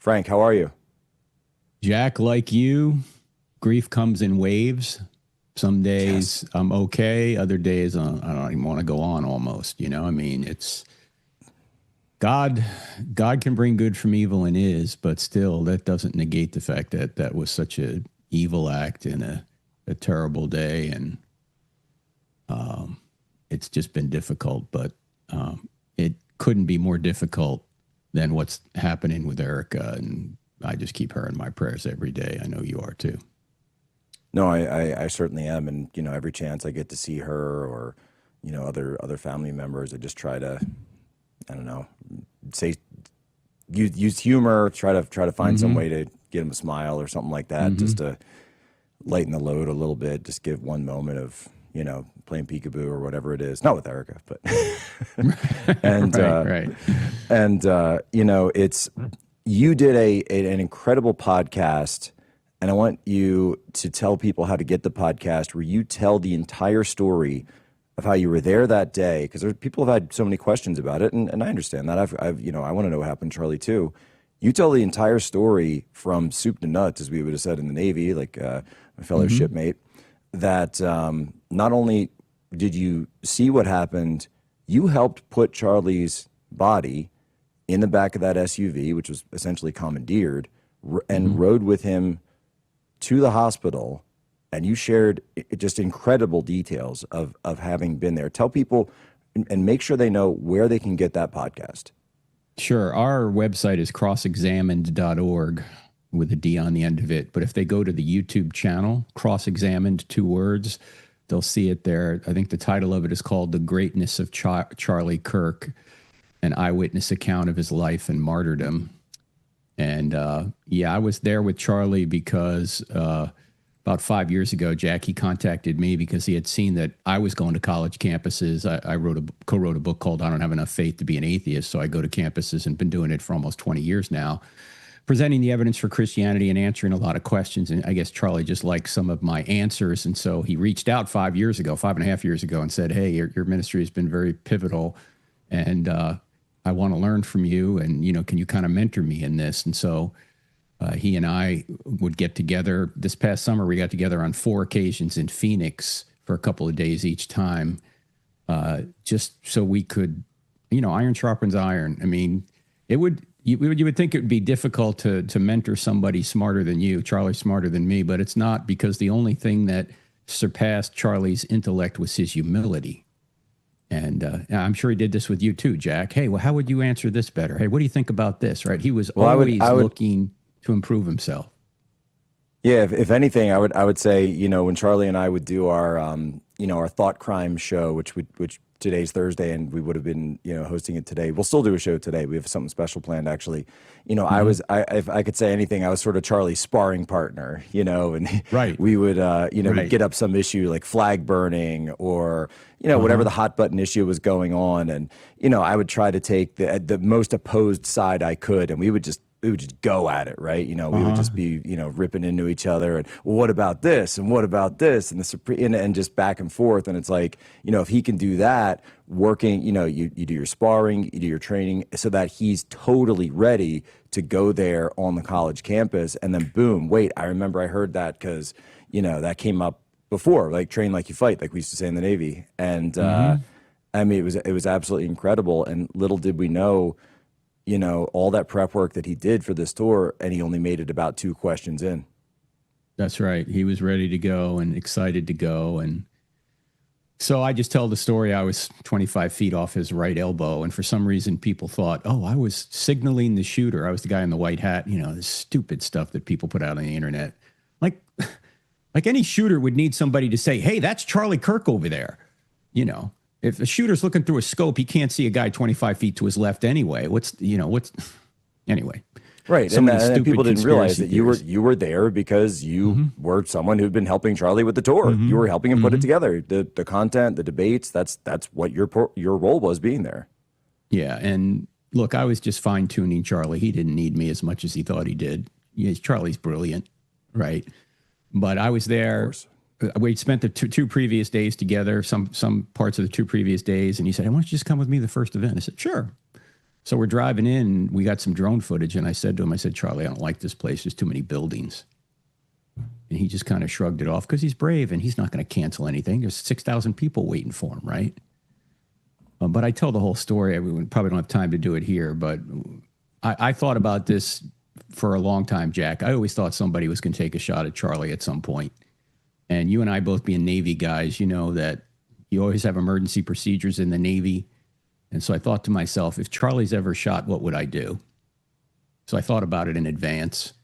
Frank, how are you? Jack, like you, grief comes in waves. Some Yes. days I'm okay. Other days I don't even want to go on almost. I mean, it's God, God can bring good from evil and is, but still that doesn't negate the fact that that was such a evil act in a terrible day. And it's just been difficult, but it couldn't be more difficult than what's happening with Erica. And I just keep her in my prayers every day. I know you are too. No, I certainly am. And, every chance I get to see her or, other family members, I just try to, I don't know, say, use humor, try to find some way to get them a smile or something like that, just to lighten the load a little bit, just give one moment of, playing peekaboo or whatever it is. Not with Erica, but, and, Right. it's, you did an incredible podcast. And I want you to tell people how to get the podcast where you tell the entire story of how you were there that day. Because people have had so many questions about it, and I understand that. I want to know what happened to Charlie too. You tell the entire story from soup to nuts, as we would have said in the Navy, like my fellow shipmate, that not only did you see what happened, you helped put Charlie's body in the back of that SUV, which was essentially commandeered, and rode with him to the hospital, and you shared just incredible details of having been there. Tell people and make sure they know where they can get that podcast. Sure. Our website is crossexamined.org with a D on the end of it. But if they go to the YouTube channel, Cross-Examined, 2 words, they'll see it there. I think the title of it is called The Greatness of Charlie Kirk, an eyewitness account of his life and martyrdom. And I was there with Charlie because about 5 years ago, Jack, he contacted me because he had seen that I was going to college campuses. I co-wrote a book called I Don't Have Enough Faith to Be an Atheist. So I go to campuses and been doing it for almost 20 years now, presenting the evidence for Christianity and answering a lot of questions. And I guess Charlie just liked some of my answers. And so he reached out 5 years ago, 5.5 years ago, and said, hey, your ministry has been very pivotal. And I want to learn from you, and can you kind of mentor me in this? And so he and I would get together. This past summer, we got together on 4 occasions in Phoenix for a couple of days each time, just so we could, iron sharpens iron. I mean, you would think it would be difficult to mentor somebody smarter than you. Charlie's smarter than me, but it's not, because the only thing that surpassed Charlie's intellect was his humility. And I'm sure he did this with you too, Jack. Hey, well, how would you answer this better? Hey, what do you think about this? Right? He was always looking to improve himself. Yeah, if anything, I would say, when Charlie and I would do our our thought crime show, which today's Thursday, and we would have been hosting it today. We'll still do a show today. We have something special planned, actually. If I could say anything, I was sort of Charlie's sparring partner, and Right. we would Right. we'd get up some issue like flag burning or whatever the hot button issue was going on, and I would try to take the most opposed side I could, and we would just go at it, right? We would just be, ripping into each other, and well, what about this, and what about this, and and just back and forth. And it's like, if he can do that, working, you do your sparring, you do your training, so that he's totally ready to go there on the college campus, and then boom, wait, I remember I heard that because that came up before, like train like you fight, like we used to say in the Navy, and I mean, it was absolutely incredible, and little did we know. All that prep work that he did for this tour, and he only made it about 2 questions in. That's right. He was ready to go and excited to go. And so I just tell the story. I was 25 feet off his right elbow. And for some reason, people thought, oh, I was signaling the shooter. I was the guy in the white hat, this stupid stuff that people put out on the internet. Like any shooter would need somebody to say, hey, that's Charlie Kirk over there. If a shooter's looking through a scope, he can't see a guy 25 feet to his left anyway. Anyway. Right. So and people didn't realize that you were there because you were someone who'd been helping Charlie with the tour. You were helping him put it together. The content, the debates, that's what your role was, being there. Yeah. And look, I was just fine tuning Charlie. He didn't need me as much as he thought he did. Charlie's brilliant. Right. But I was there. Of course. We spent the two previous days together, some parts of the 2 previous days. And he said, hey, why don't you just come with me to the first event? I said, sure. So we're driving in. We got some drone footage, and I said to him, I said, Charlie, I don't like this place. There's too many buildings. And he just kind of shrugged it off because he's brave and he's not going to cancel anything. There's 6,000 people waiting for him, right? But I tell the whole story. We probably don't have time to do it here, but I thought about this for a long time, Jack. I always thought somebody was going to take a shot at Charlie at some point. And you and I both being Navy guys, you know that you always have emergency procedures in the Navy. And so I thought to myself, if Charlie's ever shot, what would I do? So I thought about it in advance.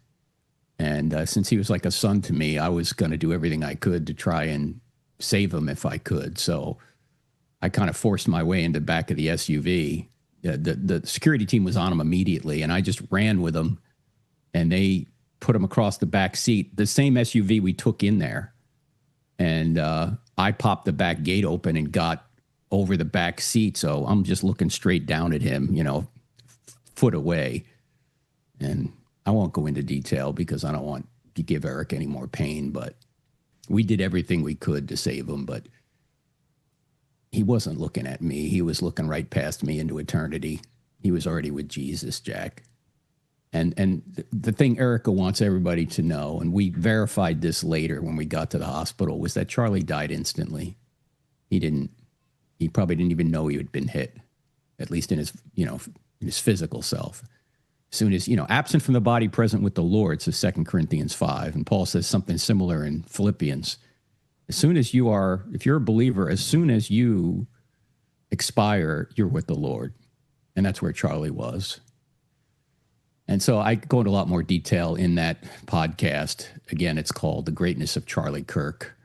And since he was like a son to me, I was going to do everything I could to try and save him if I could. So I kind of forced my way into the back of the SUV. The security team was on him immediately, and I just ran with him, and they put him across the back seat, the same SUV we took in there. And I popped the back gate open and got over the back seat. So I'm just looking straight down at him, you know, foot away. And I won't go into detail because I don't want to give Eric any more pain, but we did everything we could to save him. But he wasn't looking at me. He was looking right past me into eternity. He was already with Jesus, Jack. And the thing Erica wants everybody to know, and we verified this later when we got to the hospital, was that Charlie died instantly. He probably didn't even know he had been hit, at least in his, you know, in his physical self. As soon as, you know, absent from the body, present with the Lord, says 2 Corinthians 5. And Paul says something similar in Philippians. As soon as you are, if you're a believer, as soon as you expire, you're with the Lord. And that's where Charlie was. And so I go into a lot more detail in that podcast. Again, it's called The Greatness of Charlie Kirk,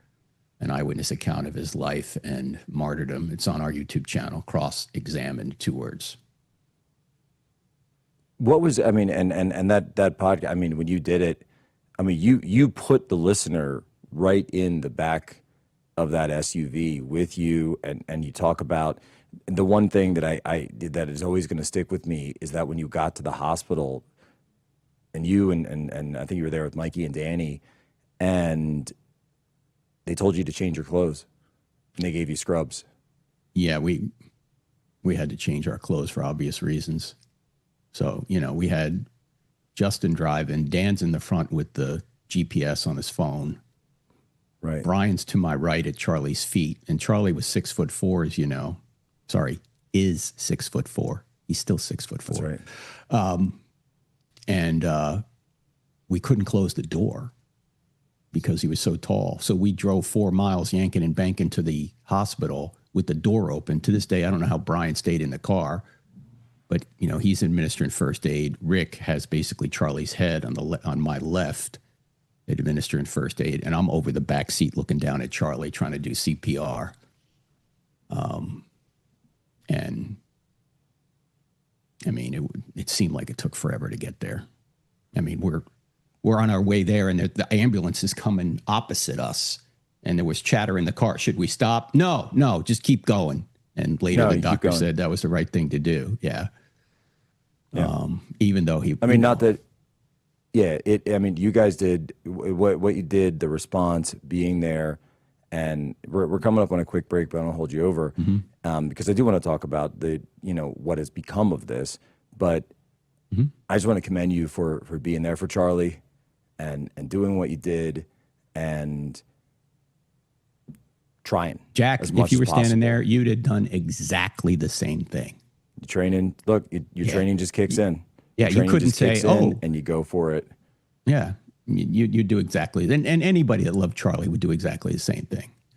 an eyewitness account of his life and martyrdom. It's on our YouTube channel, Cross-Examined, 2 words. What was, I mean, and that podcast, I mean, when you did it, I mean, you put the listener right in the back of that SUV with you, and you talk about the one thing that I that is always going to stick with me is that when you got to the hospital, and you and I think you were there with Mikey and Danny, and they told you to change your clothes, and they gave you scrubs. Yeah, we had to change our clothes for obvious reasons. So, you know, we had Justin driving, Dan's in the front with the GPS on his phone. Right. Brian's to my right at Charlie's feet. And Charlie was 6'4", as you know. Sorry, is 6'4". He's still 6'4". That's right. And we couldn't close the door because he was so tall. So we drove 4 miles, yanking and banking to the hospital with the door open. To this day, I don't know how Brian stayed in the car. But, you know, he's administering first aid. Rick has basically Charlie's head on my left, administering first aid. And I'm over the back seat looking down at Charlie, trying to do CPR. And, I mean, it seemed like it took forever to get there. I mean, we're on our way there, and the ambulance is coming opposite us. And there was chatter in the car. Should we stop? No, just keep going. And later the doctor said that was the right thing to do. Yeah. Even though he, I mean, not that, yeah, I mean, you guys did what you did, the response, being there, and we're coming up on a quick break, but I don't hold you over, because I do want to talk about what has become of this, but I just want to commend you for being there for Charlie and doing what you did and trying. Jack, if you were standing there, you'd have done exactly the same thing. Training, look, your training just kicks in. Yeah, you couldn't say, and you go for it. Yeah, you do exactly. And anybody that loved Charlie would do exactly the same thing.